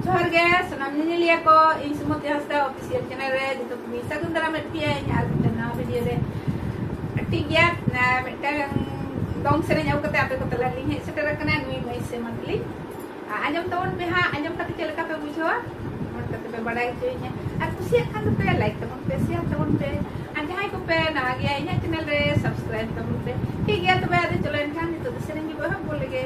जोहर गे सनाम निलिया को इन सुमति हंसदा ऑफिशियल चैनल रे जो मी सगुन दरा में पिया यार ना वीडियो रे ठीक गया ना mitten दong serenya au kata ape ko tala ling he setera kana nui mai se matli anjam tawon pe ha anjam kata chela ka pe bujhawa mon kata pe badai choinya ar kusiak kan pe like tabon pe share tabon pe an jahai ko pe na gaya inya channel re subscribe tabon pe ठीक है तो मैं चलो इनखान तो सेरेंगी बहुत बोलेगे